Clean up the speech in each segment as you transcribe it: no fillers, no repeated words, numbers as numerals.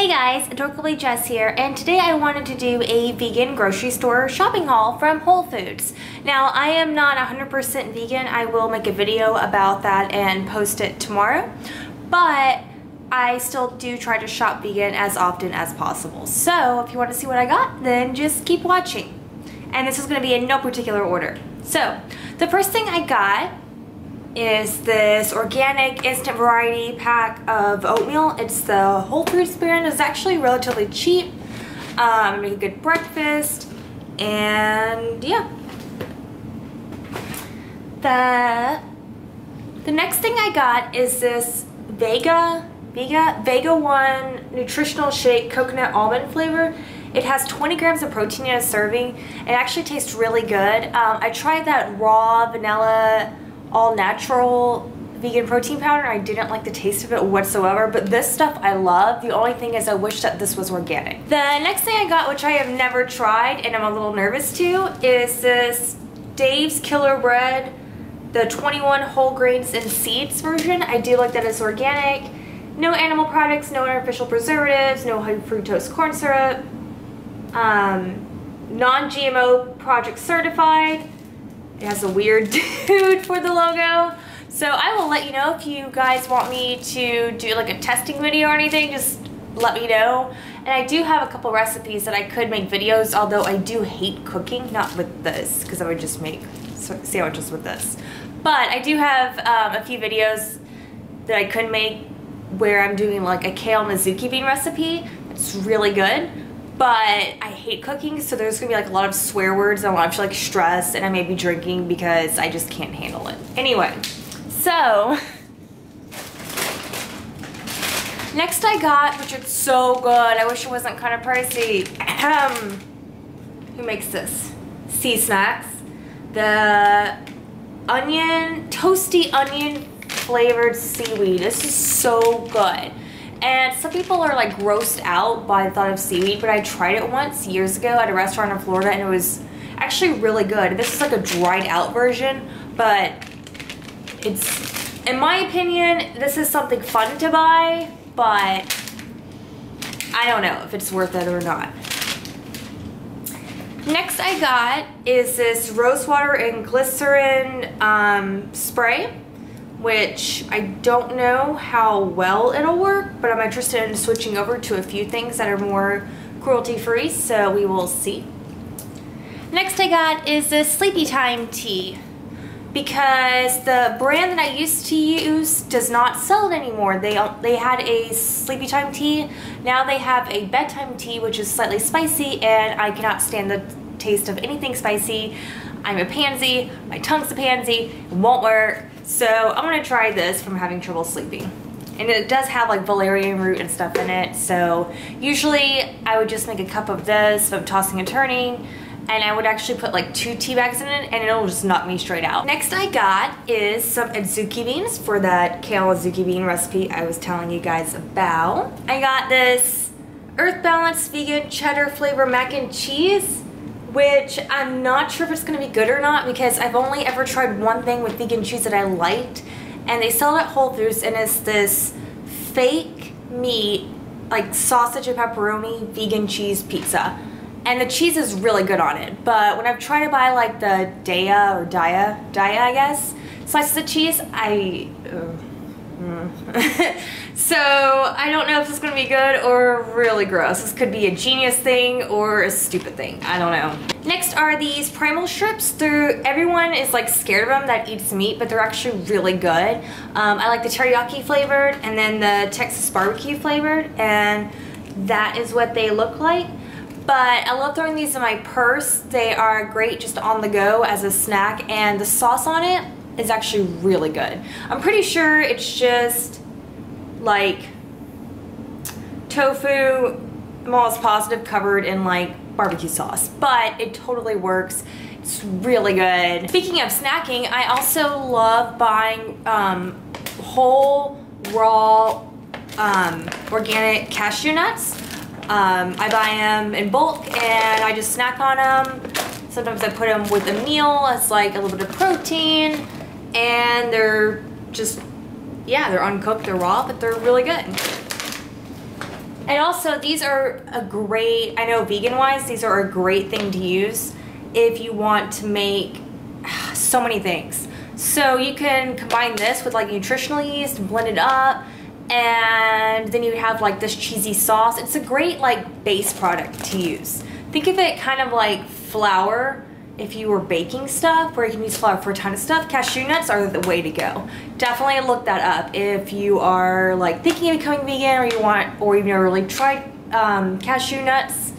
Hey guys, Adorably Jess here, and today I wanted to do a vegan grocery store shopping haul from Whole Foods. Now, I am not 100% vegan. I will make a video about that and post it tomorrow, but I still do try to shop vegan as often as possible. So if you want to see what I got, then just keep watching. And this is going to be in no particular order. So the first thing I got is this organic instant variety pack of oatmeal. It's the Whole Foods brand. It's actually relatively cheap. Make a good breakfast, and yeah. The next thing I got is this Vega One nutritional shake coconut almond flavor. It has 20 grams of protein in a serving. It actually tastes really good. I tried that raw vanilla all natural vegan protein powder. I didn't like the taste of it whatsoever, but this stuff I love. The only thing is I wish that this was organic. The next thing I got, which I have never tried and I'm a little nervous to, is this Dave's Killer Bread, the 21 whole grains and seeds version. I do like that it's organic, no animal products, no artificial preservatives, no high fructose corn syrup, non-GMO project certified. It has a weird dude for the logo. So I will let you know if you guys want me to do like a testing video or anything, just let me know. And I do have a couple recipes that I could make videos, although I do hate cooking, not with this, because I would just make sandwiches with this. But I do have a few videos that I could make where I'm doing like a kale Mizuki bean recipe. It's really good. But I hate cooking, so there's gonna be like a lot of swear words and a lot of like stress, and I may be drinking because I just can't handle it. Anyway, so next I got, which is so good, I wish it wasn't kind of pricey. Who makes this? Sea Snacks. The toasty onion flavored seaweed. This is so good. And some people are like grossed out by the thought of seaweed, but I tried it once years ago at a restaurant in Florida and it was actually really good. This is like a dried out version, but it's, in my opinion, this is something fun to buy, but I don't know if it's worth it or not. Next I got is this rose water and glycerin spray, which I don't know how well it'll work, but I'm interested in switching over to a few things that are more cruelty-free, so we will see. Next I got is this Sleepy Time tea, because the brand that I used to use does not sell it anymore. They had a Sleepy Time tea, now they have a bedtime tea, which is slightly spicy, and I cannot stand the taste of anything spicy. I'm a pansy, my tongue's a pansy, it won't work. So I'm gonna try this from having trouble sleeping. And it does have like valerian root and stuff in it, so usually I would just make a cup of this, so I'm tossing and turning, and I would actually put like 2 tea bags in it and it'll just knock me straight out. Next I got is some adzuki beans for that kale adzuki bean recipe I was telling you guys about. I got this Earth Balance vegan cheddar flavor mac and cheese, which I'm not sure if it's gonna be good or not, because I've only ever tried one thing with vegan cheese that I liked, and they sell it at Whole Foods, and it's this fake meat, like sausage and pepperoni vegan cheese pizza. And the cheese is really good on it, but when I've tried to buy like the Daya I guess, slices of cheese, so I don't know if this is gonna be good or really gross. This could be a genius thing or a stupid thing. I don't know. Next are these primal strips. Everyone is like scared of them that eats meat, but they're actually really good. I like the teriyaki flavored and then the Texas barbecue flavored, and that is what they look like. But I love throwing these in my purse. They are great just on the go as a snack, and the sauce on it is actually really good. I'm pretty sure it's just like tofu, I'm almost positive, covered in like barbecue sauce, but it totally works. It's really good. Speaking of snacking, I also love buying whole raw organic cashew nuts. I buy them in bulk and I just snack on them. Sometimes I put them with a meal as like a little bit of protein, and they're just, yeah, they're uncooked, they're raw, but they're really good. And also, these are a great, I know vegan-wise, these are a great thing to use if you want to make so many things. So you can combine this with like nutritional yeast and blend it up, and then you have like this cheesy sauce. It's a great like base product to use. Think of it kind of like flour if you were baking stuff, where you can use flour for a ton of stuff. Cashew nuts are the way to go. Definitely look that up if you are like thinking of becoming vegan, or you've never really tried cashew nuts,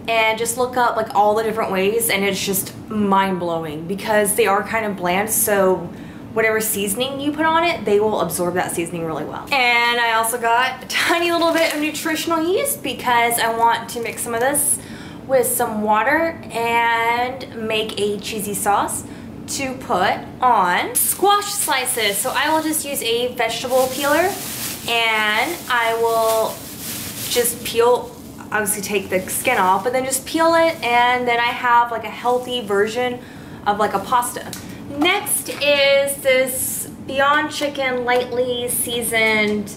and just look up like all the different ways, and it's just mind-blowing because they are kind of bland, so whatever seasoning you put on it, they will absorb that seasoning really well. And I also got a tiny little bit of nutritional yeast because I want to mix some of this with some water and make a cheesy sauce to put on squash slices. So I will just use a vegetable peeler, and I will just peel, obviously take the skin off, but then just peel it, and then I have like a healthy version of like a pasta. Next is this Beyond Chicken lightly seasoned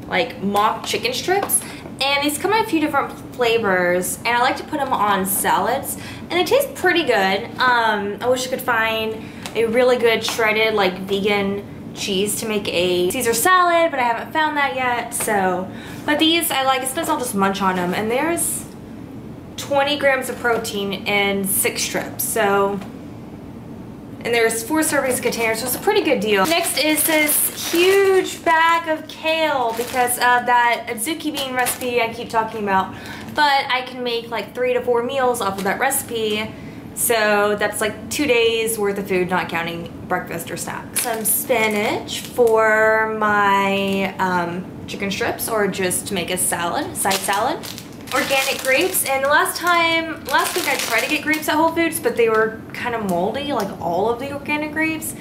like mock chicken strips. And these come in a few different flavors, and I like to put them on salads, and they taste pretty good. I wish I could find a really good shredded like vegan cheese to make a Caesar salad, but I haven't found that yet. So, but these I like, sometimes I'll just munch on them, and there's 20 grams of protein in 6 strips. So, and there's 4 servings containers, so it's a pretty good deal. Next is this huge bag of kale because of that Adzuki bean recipe I keep talking about. But I can make like 3 to 4 meals off of that recipe. So that's like 2 days worth of food, not counting breakfast or snacks. Some spinach for my chicken strips, or just to make a salad, side salad. Organic grapes, and last week I tried to get grapes at Whole Foods, but they were kind of moldy, like all of the organic grapes.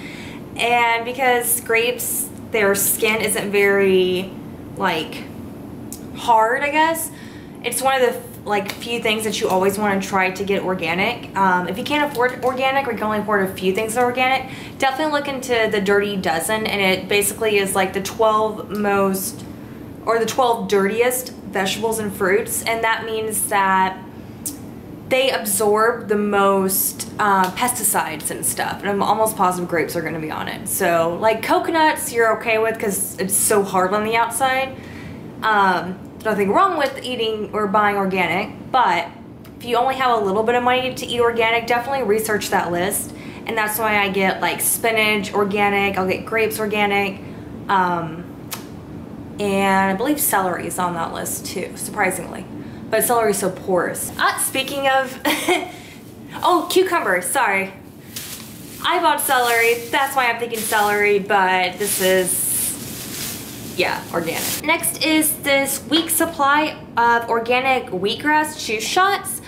And because grapes, their skin isn't very like hard, I guess, it's one of the like few things that you always want to try to get organic. If you can't afford organic, or you can only afford a few things that are organic, definitely look into the Dirty Dozen, and it basically is like the 12 most, or the 12 dirtiest vegetables and fruits, and that means that they absorb the most pesticides and stuff, and I'm almost positive grapes are going to be on it. So like coconuts you're okay with because it's so hard on the outside. There's nothing wrong with eating or buying organic, but if you only have a little bit of money to eat organic, definitely research that list. And that's why I get like spinach organic, I'll get grapes organic, and I believe celery is on that list too, surprisingly. But celery is so porous. Speaking of, oh, cucumbers, sorry. I bought celery, that's why I'm thinking celery, but this is, yeah, organic. Next is this week supply of organic wheatgrass juice shots.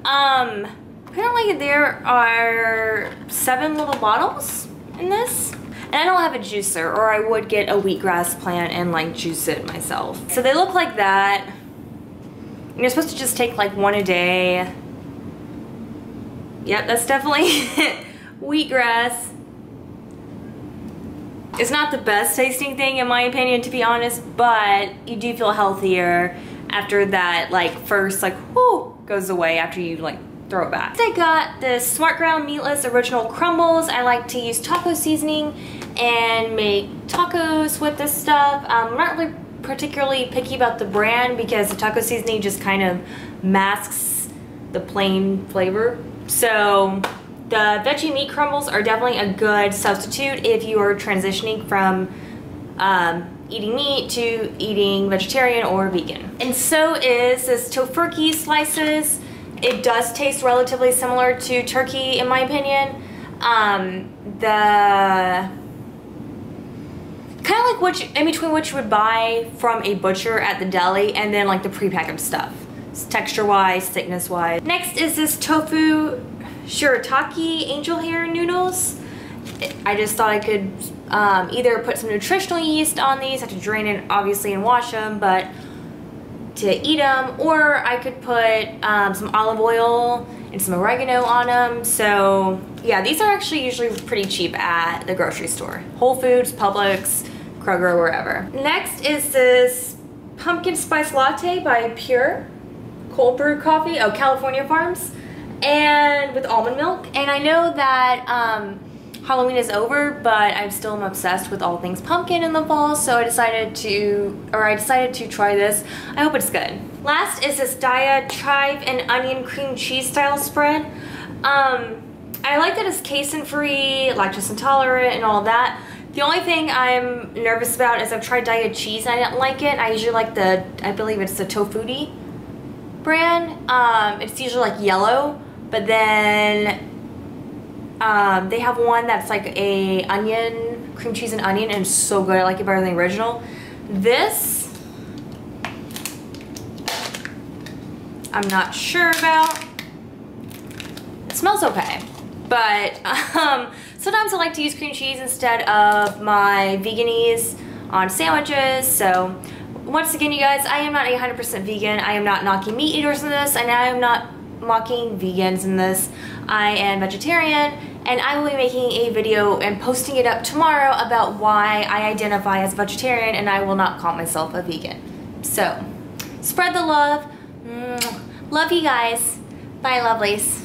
Apparently there are 7 little bottles in this. And I don't have a juicer, or I would get a wheatgrass plant and like juice it myself. So they look like that. And you're supposed to just take like 1 a day. Yep, that's definitely wheatgrass. It's not the best tasting thing in my opinion, to be honest, but you do feel healthier after that like first like whoo goes away after you like throw it back. I got the Smart Ground Meatless Original Crumbles. I like to use taco seasoning and make tacos with this stuff. I'm not really particularly picky about the brand because the taco seasoning just kind of masks the plain flavor. So the veggie meat crumbles are definitely a good substitute if you are transitioning from eating meat to eating vegetarian or vegan. And so is this tofurkey slices. It does taste relatively similar to turkey in my opinion. The kind of like what you, in between what you would buy from a butcher at the deli, and then like the prepackaged stuff, texture wise, thickness wise. Next is this tofu shirataki angel hair noodles. I just thought I could either put some nutritional yeast on these, I have to drain it obviously and wash them, but to eat them, or I could put some olive oil and some oregano on them. So yeah, these are actually usually pretty cheap at the grocery store. Whole Foods, Publix, Kroger, wherever. Next is this pumpkin spice latte by Pure cold brew coffee, California Farms, and with almond milk. And I know that Halloween is over, but I'm still obsessed with all things pumpkin in the fall, so I decided to try this. I hope it's good. Last is this Daiya chive and onion cream cheese style spread. I like that it's casein-free, lactose intolerant, and all that. The only thing I'm nervous about is I've tried Daiya cheese and I didn't like it. I usually like I believe it's the Tofutti brand. It's usually like yellow, but then they have one that's like a onion, cream cheese and onion, and it's so good. I like it better than the original. This, I'm not sure about. It smells okay, but sometimes I like to use cream cheese instead of my Veganese on sandwiches. So once again, you guys, I am not 100% vegan. I am not knocking meat eaters in this, and I am not mocking vegans in this. I am vegetarian, and I will be making a video and posting it up tomorrow about why I identify as vegetarian and I will not call myself a vegan. So, spread the love. Love you guys. Bye, lovelies.